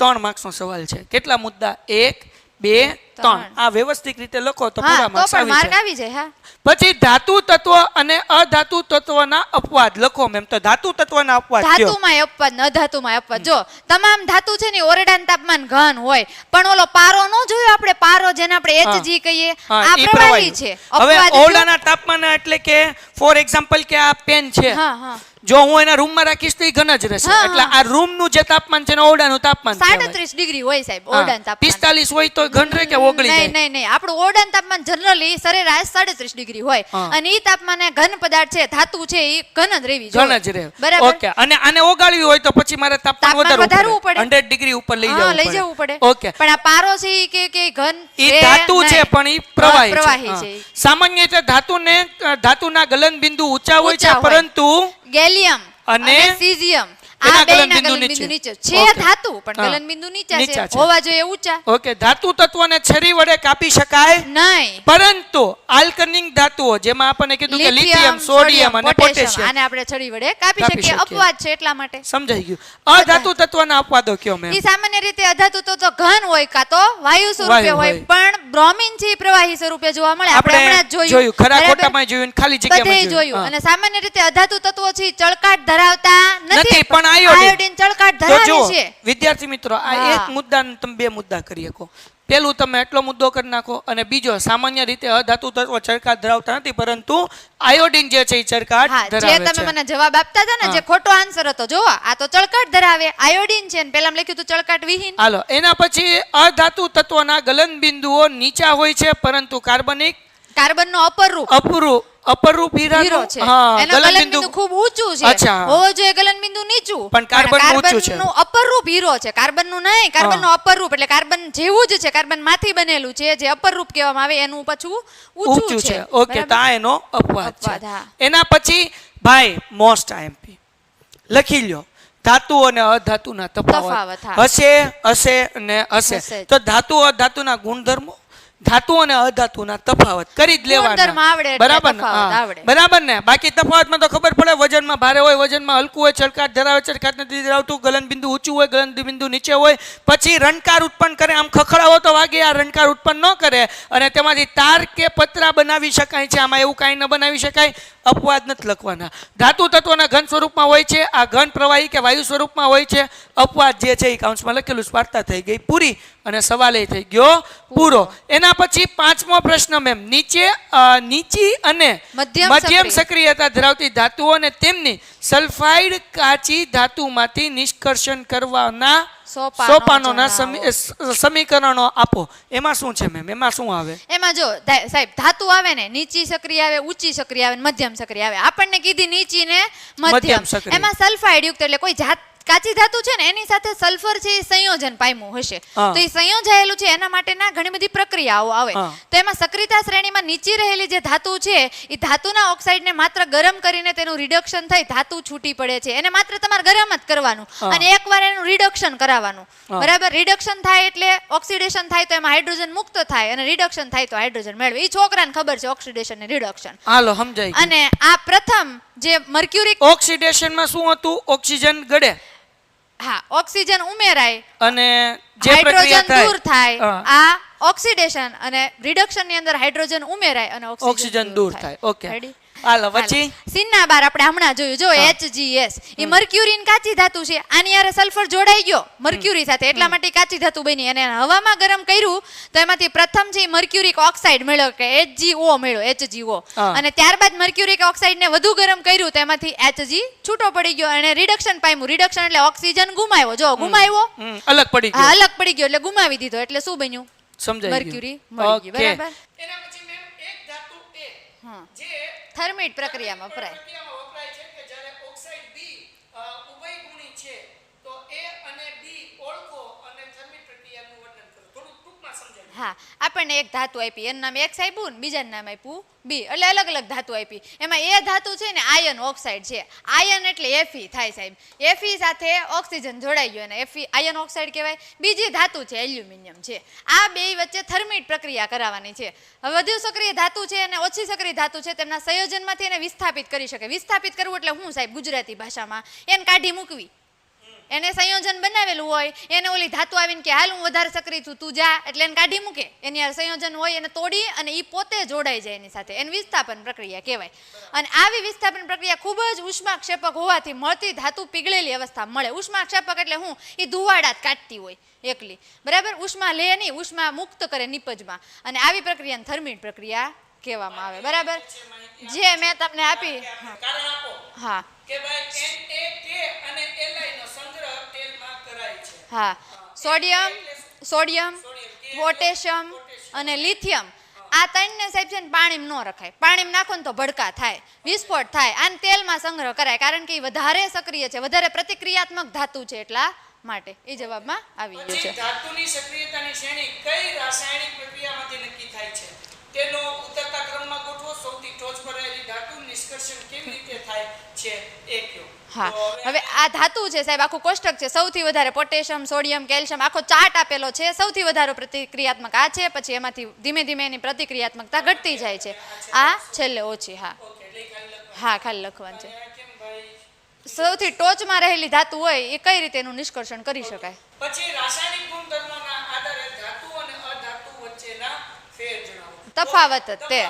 3 માર્ક્સનો સવાલ છે. કેટલા મુદ્દા? 1 2 3. આ વ્યવસ્થિત રીતે લખો તો પૂરા માર્ક્સ આવી જાય. હા, પછી ધાતુ તત્વ અને અધાતુ તત્વના અપવાદ લખો મેમ. તો ધાતુ તત્વના અપવાદ કયો? ધાતુમાં અપવાદ ને અધાતુમાં અપવાદ. જો તમામ ધાતુ છે ને ઓરડાનું તાપમાન ઘન હોય, પણ ઓલો પારો નો જોયો આપણે, પારો જેને આપણે Hg કહીએ, આ પ્રવાહી છે. હવે ઓરડાના તાપમાન એટલે કે ફોર એક્ઝામ્પલ કે આ પેન છે, જો હું એના રૂમમાં રાખીશ તો એ ઘન જ રહેશે. એટલે આ રૂમનું જે તાપમાન છે ને ઓરડાનું તાપમાન 37 ડિગ્રી હોય સાહેબ. ઓરડાનું તાપમાન 45 હોય તો ઘન રહે કે ઓગળી જાય? નહીં, આપણું ઓરડાનું તાપમાન જનરલી સરેરાશ 37 ડિગ્રી હોય, અને ઈ તાપમાને ઘન પદાર્થ છે, ધાતુ છે, ઈ ઘન જ રહેવી જોઈએ. ઘન જ રહે. બરાબર. ઓકે. અને આને ઓગાળવી હોય તો પછી મારે તાપમાન વધારવું પડે, 100 ડિગ્રી ઉપર લઈ જવું પડે. ઓકે. પણ આ પારો છે ઈ કે ઘન ઈ ધાતુ છે પણ ઈ પ્રવાહી છે. સામાન્ય રીતે ધાતુના ગલન બિંદુ ઊંચા હોય છે, પરંતુ ગેલિયમ અને સીઝિયમ આ બેના ગલનબિંદુ નીચે છે. ધાતુ પણ ગલનબિંદુ નીચે છે, હોવા જોઈએ ઊંચા. ઓકે. ધાતુ તત્વોને છરી વડે કાપી શકાય નહીં, પરંતુ આલ્કનિક ધાતુઓ જેમાં આપણને કીધું કે લિથિયમ, સોડિયમ અને પોટેશિયમ, આને આપણે છરી વડે કાપી શકીએ. અપવાદ છે એટલા માટે. સમજાઈ ગયું. અધાતુ તત્વના અપવાદો કયો મેમ? ઈ સામાન્ય રીતે અધાતુ તો ઘન હોય કાં તો વાયુ સ્વરૂપે હોય, પણ બ્રોમિન છે પ્રવાહી સ્વરૂપે જોવા મળે. આપણે હમણાં જ જોયું, ખરા ખોટામાં જોયું, ખાલી જગ્યામાં જોયું. અને સામાન્ય રીતે અધાતુ તત્વો છે ચળકાટ ધરાવતા નથી, પણ આયોડીન ચળકાટ ધરાવે છે. વિદ્યાર્થી મિત્રો, આ એક મુદ્દા તમે 2 મુદ્દા કરી શકો. પેલું તમે એટલો મુદ્દો કરી નાખો, અને બીજો સામાન્ય રીતે અધાતુ તત્વો ચળકાટ ધરાવતા નથી, પરંતુ આયોડીન જે છે એ ચળકાટ ધરાવે છે. જે તમે મને જવાબ આપતા હતા ને, જે ખોટો આન્સર હતો, જો આ તો ચળકાટ ધરાવે, આયોડીન છે, ને પેલામાં લખ્યું હતું ચળકાટ વિહીન. હાલો, એના પછી અધાતુ તત્વોના ગલન બિંદુઓ નીચા હોય છે, પરંતુ કાર્બનનો અપરૂપ હીરો છે. એનો ગલનબિંદુ ખૂબ ઊંચું છે. હોવો જોઈએ ગલનબિંદુ નીચું, પણ કાર્બનનું અપરૂપ હીરો છે. કાર્બનનું નહીં, કાર્બનનું અપરૂપ એટલે કાર્બન જેવું જ છે, કાર્બન માંથી બનેલું છે, જે અપરૂપ કહેવામાં આવે, એનું પાછું ઊંચું છે. ઓકે, તો આ એનો અપવાદ છે. એના પછી ભાઈ મોસ્ટ આઈએમપી લખી લ્યો. ધાતુ અને અધાતુના તફાવત હશે અને હશે. તો ધાતુ અધાતુના ગુણધર્મો, ધાતુ અને અધાતુના તફાવત કરી જ લેવાના. બરાબર ને? બાકી તફાવતમાં તો ખબર પડે, વજનમાં ભારે હોય, વજનમાં હલકું હોય, ચળકાટ ધરાવે, ચળકાટ નથી ધરાવતું, ગલન બિંદુ ઊંચું હોય, ગલન બિંદુ નીચે હોય, પછી રણકાર ઉત્પન્ન કરે. આમ ખખડાવો તો વાગે, આ રણકાર ઉત્પન્ન ન કરે, અને તેમાંથી તાર કે પતરા બનાવી શકાય છે. આમાં એવું કાંઈ ન બનાવી શકાય. અપવાદ નથી લખવાના. ધાતુ તત્વના ઘન સ્વરૂપમાં હોય છે, આ ઘન પ્રવાહી કે વાયુ સ્વરૂપમાં હોય છે. અપવાદ જે છે એ કાઉન્સમાં લખેલું, સ્વાર્થતા થઈ ગઈ પૂરી, અને સવાલ એ થઈ ગયો પૂરો. એના પછી 5મો પ્રશ્ન મેમ, નીચી અને મધ્યમ સક્રિયતા ધરાવતી ધાતુઓ અને તેમની સલ્ફાઇડ કાચી ધાતુમાંથી નિષ્કર્ષણ કરવાના સોપાનોના સમીકરણો આપો. એમાં શું છે મેમ? એમાં શું આવે? એમાં જો સાહેબ, ધાતુ આવે ને, નીચી સક્રિય આવે, ઊંચી સક્રિય આવે, મધ્યમ સક્રિય આવે. આપણને કીધી નીચી ને મધ્યમ. એમાં સલ્ફાઇડ યુક્ત એટલે કોઈ કાચી ધાતુ છે ને, એની સાથે સલ્ફર છે એ સંયોજન પામ્યું હશે, તો એ સંયોજાયેલું છે, એના માટેના ઘણી બધી પ્રક્રિયાઓ આવે. તો એમાં સક્રિયતા શ્રેણીમાં નીચી રહેલી જે ધાતુ છે, એ ધાતુના ઓક્સાઇડને માત્ર ગરમ કરીને તેનું રિડક્શન થઈ ધાતુ છૂટી પડે છે. એને માત્ર તમારે ગરમ જ કરવાનું, અને એકવાર એનું રિડક્શન કરાવવાનું. બરાબર. રિડક્શન થાય એટલે ઓક્સિડેશન થાય, તો એમાં હાઇડ્રોજન મુક્ત થાય, અને રિડક્શન થાય તો હાઇડ્રોજન મેળવે. એ છોકરાને ખબર છે ઓક્સિડેશન ને રિડક્શન. હાલો, સમજાય. અને આ પ્રથમ જે મર્ક્યુરિક ઓક્સિડેશનમાં શું હતું? ઓક્સિજન ગળે, હા, ઓક્સિજન ઉમેરાય અને જે હાઇડ્રોજન દૂર થાય. આ ઓક્સિડેશન, અને રિડક્શન ની અંદર હાઇડ્રોજન ઉમેરાય અને ઓક્સિજન દૂર થાય. ઓકે, હાલો. પછી સિન્ના બાર આપણે હમણાં જોયું, જો HGS એ મર્ક્યુરીન કાચી ધાતુ છે. આની હારે સલ્ફર જોડાઈ ગયો મર્ક્યુરી સાથે, એટલા માટે કાચી ધાતુ બની. અને હવામાં ગરમ કર્યું તો એમાંથી પ્રથમ છે મર્ક્યુરિક ઓક્સાઇડ મળ્યો, કે HgO મળ્યો, HgO. અને ત્યારબાદ મર્ક્યુરિક ઓક્સાઇડ ને વધુ ગરમ કર્યું તો એમાંથી Hg છૂટો પડી ગયો, અને રિડક્શન પામ્યું. રિડક્શન એટલે ઓક્સિજન ગુમાવ્યો. જો ગુમાવ્યો, અલગ પડી ગયો. અલગ પડી ગયો એટલે ગુમાવી દીધો, એટલે શું બન્યું? સમજાય, મર્ક્યુરી મળી ગઈ. બરાબર. એના પછી મેમ એક ધાતુ A જે થર્મિટ પ્રક્રિયામાં વપરાય છે કે જ્યારે ઓક્સાઇડ B ઉભય ગુણી છે તો A અને B ઓળખો અને થર્મિક પ્રક્રિયાનું વર્ણન કરો. થોડું ટૂંકમાં સમજાવો. હા, આપણને એક ધાતુ આપી, એનું નામ X આપ્યું ને બીજાનું નામ આપ્યું B, એટલે અલગ અલગ ધાતુ આપી. એમાં એ ધાતુ છે ને આયન ઓક્સાઇડ છે. આયન એટલે Fe થાય સાહેબ. Fe સાથે ઓક્સિજન જોડાઈ ગયો અને Fe આયન ઓક્સાઇડ કહેવાય. બીજી ધાતુ છે એલ્યુમિનિયમ છે. આ બે વચ્ચે થર્મિટ પ્રક્રિયા કરાવવાની છે. હવે વધુ સક્રિય ધાતુ છે અને ઓછી સક્રિય ધાતુ છે, તેમના સંયોજનમાંથી એને વિસ્થાપિત કરી શકે. વિસ્થાપિત કરવું એટલે શું સાહેબ ગુજરાતી ભાષામાં? એને કાઢી મૂકવી. એને સંયોજન બનાવેલું હોય, એને ઓલી ધાતુ આવીને કે હાલ હું વધારે સક્રિય છું, તું જા, એટલે એને કાઢી મૂકે. એની આ સંયોજન હોય એને તોડી અને એ પોતે જોડાઈ જાય એની સાથે, એને વિસ્થાપન પ્રક્રિયા કહેવાય. અને આવી વિસ્થાપન પ્રક્રિયા ખૂબ જ ઉષ્માક્ષેપક હોવાથી મળતી ધાતુ પીગળેલી અવસ્થા મળે. ઉષ્માક્ષેપક એટલે હું? એ ધુવાડા જ કાઢતી હોય એકલી, બરાબર? ઉષ્મા લે નહીં, ઉષ્મા મુક્ત કરે નિપજમાં, અને આવી પ્રક્રિયાને થર્મિટ પ્રક્રિયા કહેવામાં આવે, બરાબર? જે મેં તમને આપી. કારણ આપો હા કે ભાઈ NaK અને Li નો સંગ્રહ તેલમાં કરાય છે. હા, સોડિયમ, પોટેશિયમ અને લિથિયમ, આ ત્રણને સાહેબ છે ને પાણીમાં ન રખાય. પાણીમાં નાખો ને તો ભડકા થાય, વિસ્ફોટ થાય. આને તેલમાં સંગ્રહ કરાય કારણ કે એ વધારે સક્રિય છે, વધારે પ્રતિક્રિયાત્મક ધાતુ છે, એટલા માટે. એ જવાબમાં આવી ગયું છે. ધાતુની સક્રિયતાની શ્રેણી કઈ રાસાયણિક પ્રક્રિયામાંથી નક્કી થાય છે? તેનો ઉતરતા ક્રમમાં ગોઠવો. સૌથી ટોચ પર રહેલી ધાતુ નિષ્કર્ષણ કેવી રીતે થાય છે એ કયો. હા, હવે આ ધાતુ છે સાહેબ, આખું કોષ્ટક છે. સૌથી વધારે પોટેશિયમ, સોડિયમ, કેલ્શિયમ, આખો ચાર્ટ આપેલો છે. સૌથી વધારે પ્રતિક્રિયાત્મક આ છે, પછી એમાંથી ધીમે ધીમે એની પ્રતિક્રિયાત્મકતા ઘટતી જાય છે. આ છેલ્લે ઓછી. હા હા, ખાલી લખવાનું છે. સૌથી ટોચમાં રહેલી ધાતુ હોય એ કઈ રીતે એનું નિષ્કર્ષણ કરી શકાય. પછી રાસાયણિક ગુણધર્મોના આધારે ધાતુ અને અધાતુ વચ્ચેના ફેર જણાવો. તફાવત જ તે.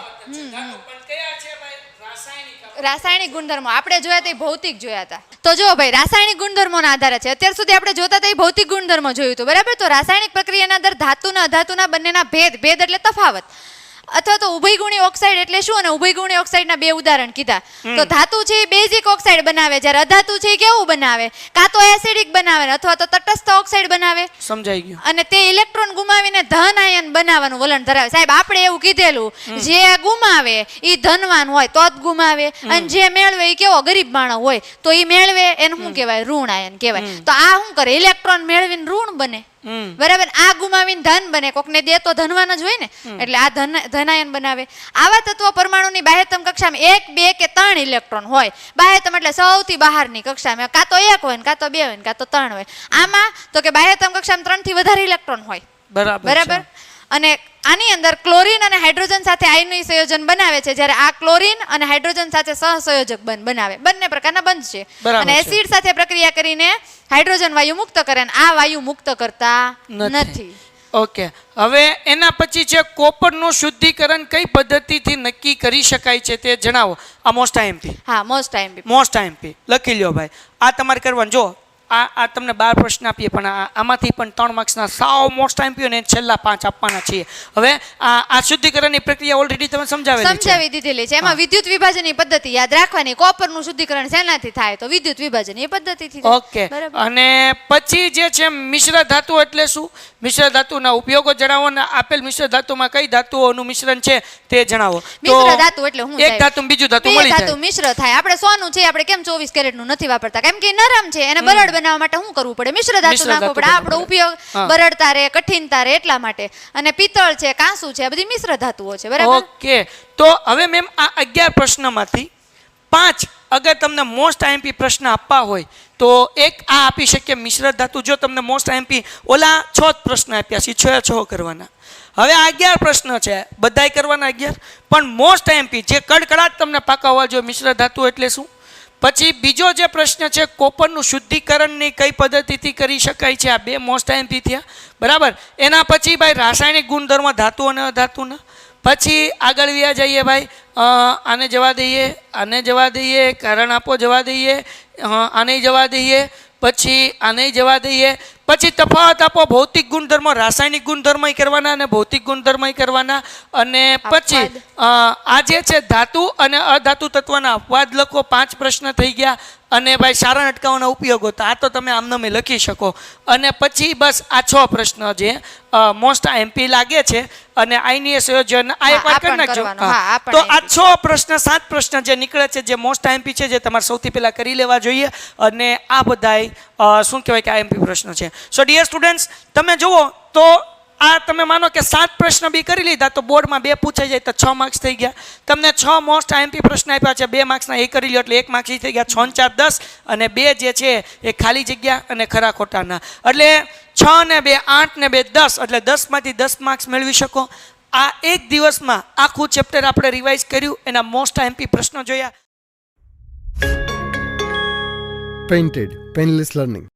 ધાતુ પણ કયા છે ભાઈ? રાસાયણિક. રાસાયણિક ગુણધર્મો આપણે જોયા હતા, ભૌતિક જોયા હતા. તો જો ભાઈ, રાસાયણિક ગુણધર્મોના આધારે છે. અત્યાર સુધી આપણે જોતા હતા એ ભૌતિક ગુણધર્મો જોયું હતું, બરાબર? તો રાસાયણિક પ્રક્રિયાના અંદર ધાતુના અધાતુના બંનેના ભેદ એટલે તફાવત. અથવા તો ઉભયગુણી ઓક્સાઇડ એટલે શું? અને ઉભયગુણી ઓક્સાઇડના બે ઉદાહરણ કીધા. તો ધાતુ છે એ બેઝિક ઓક્સાઇડ બનાવે, જ્યારે અધાતુ છે એ કેવું બનાવે? કાં તો એસિડિક બનાવે અથવા તો તટસ્થ ઓક્સાઇડ બનાવે. સમજાઈ ગયું. અને તે ઇલેક્ટ્રોન ગુમાવીને ધન આયન બનાવવાનું વલણ ધરાવે. સાહેબ, આપણે એવું કીધેલું, જે ગુમાવે એ ધનવાન હોય તો જ ગુમાવે, અને જે મેળવે એ કેવો ગરીબ માણસ હોય તો એ મેળવે, એને શું કહેવાય? ઋણ આયન કહેવાય. તો આ શું કરે? ઇલેક્ટ્રોન મેળવીને ઋણ બને, બરાબર? આ ગુમાવીને ધન બને. કોકને દે તો ધનવાન જ હોય ને, એટલે આ ધનાયન બનાવે. આવા તત્વો પરમાણુની બાહ્યતમ કક્ષામાં 1, 2 કે 3 ઇલેક્ટ્રોન હોય. બાહ્યતમ એટલે સૌથી બહારની કક્ષામાં કાં તો 1 હોય, કાં તો 2 હોય, કાં તો 3 હોય. આમાં તો કે બાહ્યતમ કક્ષામાં 3 થી વધારે ઇલેક્ટ્રોન હોય, બરાબર? અને આની અંદર ક્લોરીન અને હાઇડ્રોજન સાથે આયનનું સંયોજન બનાવે છે, જ્યારે આ ક્લોરીન અને હાઇડ્રોજન સાથે સહસંયોજક બંધ બનાવે. બંને પ્રકારના બંધ છે. અને એસિડ સાથે પ્રક્રિયા કરીને હાઇડ્રોજન વાયુ મુક્ત કરે, અને આ વાયુ મુક્ત કરતા નથી. ઓકે, હવે એના પછી છે કોપરનું શુદ્ધિકરણ કઈ પદ્ધતિથી નક્કી કરી શકાય છે તે જણાવો. આ મોસ્ટ આઈએમપી. હા, મોસ્ટ આઈએમપી લખી લ્યો ભાઈ. આ તમારે કરવાનું. જો આ તમને 12 પ્રશ્ન આપીએ, પણ આમાંથી પણ 3 માર્ક્સના સાવ મોસ્ટ આઈએમપી અને છેલ્લા 5 આપવાના છીએ. હવે આ શુદ્ધિકરણની પ્રક્રિયા ઓલરેડી તમે સમજાવી દીધેલી છે. એમાં વિદ્યુત વિભાજનની પદ્ધતિ યાદ રાખવાની. કોપરનું શુદ્ધિકરણ શેનાથી થાય? તો વિદ્યુત વિભાજનની પદ્ધતિથી. ઓકે, અને પછી જે છે મિશ્ર ધાતુ એટલે શું? મિશ્ર ધાતુના ઉપયોગો જણાવો, અને આપેલ મિશ્ર ધાતુમાં કઈ ધાતુઓનું મિશ્રણ છે તે જણાવો. મિશ્ર ધાતુ એટલે શું? એક ધાતુ બીજું ધાતુ મળી જાય. ધાતુ મિશ્ર થાય. આપણે સોનું છે, આપણે કેમ 24 કેરેટનું નથી વાપરતા? કેમ કે નરમ છે, એને બરડ બનાવવા માટે શું કરવું પડે? મિશ્ર ધાતુ નાખવું પડે. આપણો ઉપયોગ બરડતા રહે, કઠિનતા રહે, એટલા માટે. અને પિત્તળ છે, કાંસુ છે, આ બધી મિશ્ર ધાતુઓ છે, બરાબર? ઓકે, તો હવે મેમ આ 11 પ્રશ્નમાંથી 5 અગર તમને મોસ્ટ આઈએમપી પ્રશ્ન આપવા હોય તો એક આ આપી શકીએ મિશ્ર ધાતુ. જો તમને મોસ્ટ આઈએમપી ઓલા 6 પ્રશ્ન આપ્યા છે, 6 કરવાના. હવે આ 11 પ્રશ્ન છે, બધાય કરવાના 11, પણ મોસ્ટ આઈએમપી જે કડકડાટ તમને પાકા હોવા જોઈએ. મિશ્ર ધાતુ એટલે શું? પછી બીજો જે પ્રશ્ન છે, કોપરનું શુદ્ધિકરણની કઈ પદ્ધતિથી કરી શકાય છે? આ 2 મોસ્ટ આઈએમપી થયા, બરાબર? એના પછી ભાઈ રાસાયણિક ગુણધર્મ ધાતુ અને અધાતુના. પછી આગળ વ્યા જઈએ ભાઈ. આને જવા દઈએ, કારણ આપો જવા દઈએ, આને જવા દઈએ, પછી આને જવા દઈએ. પછી તફાવત આપો, ભૌતિક ગુણધર્મો, રાસાયણિક ગુણધર્મો કરવાના અને ભૌતિક ગુણધર્મો કરવાના. અને પછી આ જે છે ધાતુ અને અધાતુ તત્વના અપવાદ લખો. 5 પ્રશ્ન થઈ ગયા. અને ભાઈ સારણ અટકાવવાના ઉપયોગો, તો આ તો તમે આમને લખી શકો. અને પછી બસ આ 6 પ્રશ્ન જે મોસ્ટ એમપી લાગે છે અને આઈનીય સંયોજન આ એકવાર કરી નાખજો. તો આ 6 પ્રશ્ન 7 પ્રશ્ન જે નીકળે છે જે મોસ્ટ એમપી છે, જે તમારે સૌથી પહેલા કરી લેવા જોઈએ. અને આ બધાય શું કહેવાય કે આ એમપી પ્રશ્નો છે. સો ડિયર સ્ટુડન્ટ્સ, તમે જુઓ તો આ તમે માનો કે 7 પ્રશ્ન બી કરી લીધા તો બોર્ડમાં 2 પૂછાઈ જાય તો 6 માર્ક્સ થઈ ગયા. તમને 6 મોસ્ટ આઈએમપી પ્રશ્ન આપ્યા છે, 2 માર્ક્સના એ કરી લો એટલે 1 માર્ક્સ થઈ ગયા. 6 4 10 અને 2 જે છે એ ખાલી જગ્યા અને ખરા ખોટાના. એટલે 6 ને 2 8 ને 2 10 એટલે 10 માંથી 10 માર્ક્સ મેળવી શકો. આ એક દિવસમાં આખું ચેપ્ટર આપણે રિવાઇઝ કર્યું, એના મોસ્ટ આઈએમપી પ્રશ્નો જોયા. Painted Painless Learning.